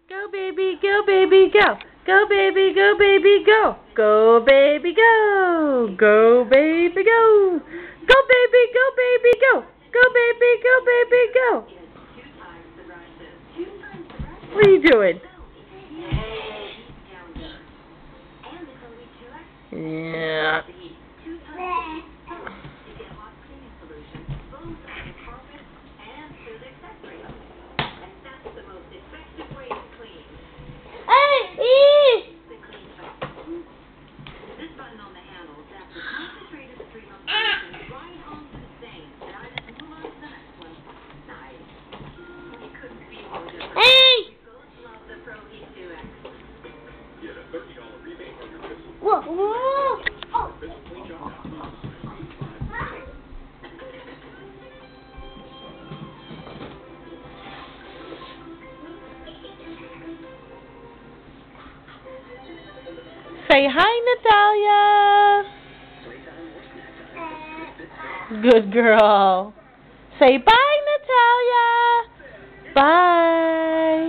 Go baby, go baby, go. Go baby, go baby, go. Go baby, go. Go baby, go. Go baby, go baby, go. Go baby, go baby, go. What are you doing? Yeah. Whoa, whoa. Oh. Say hi, Natalia. Good girl. Say bye, Natalia. Bye.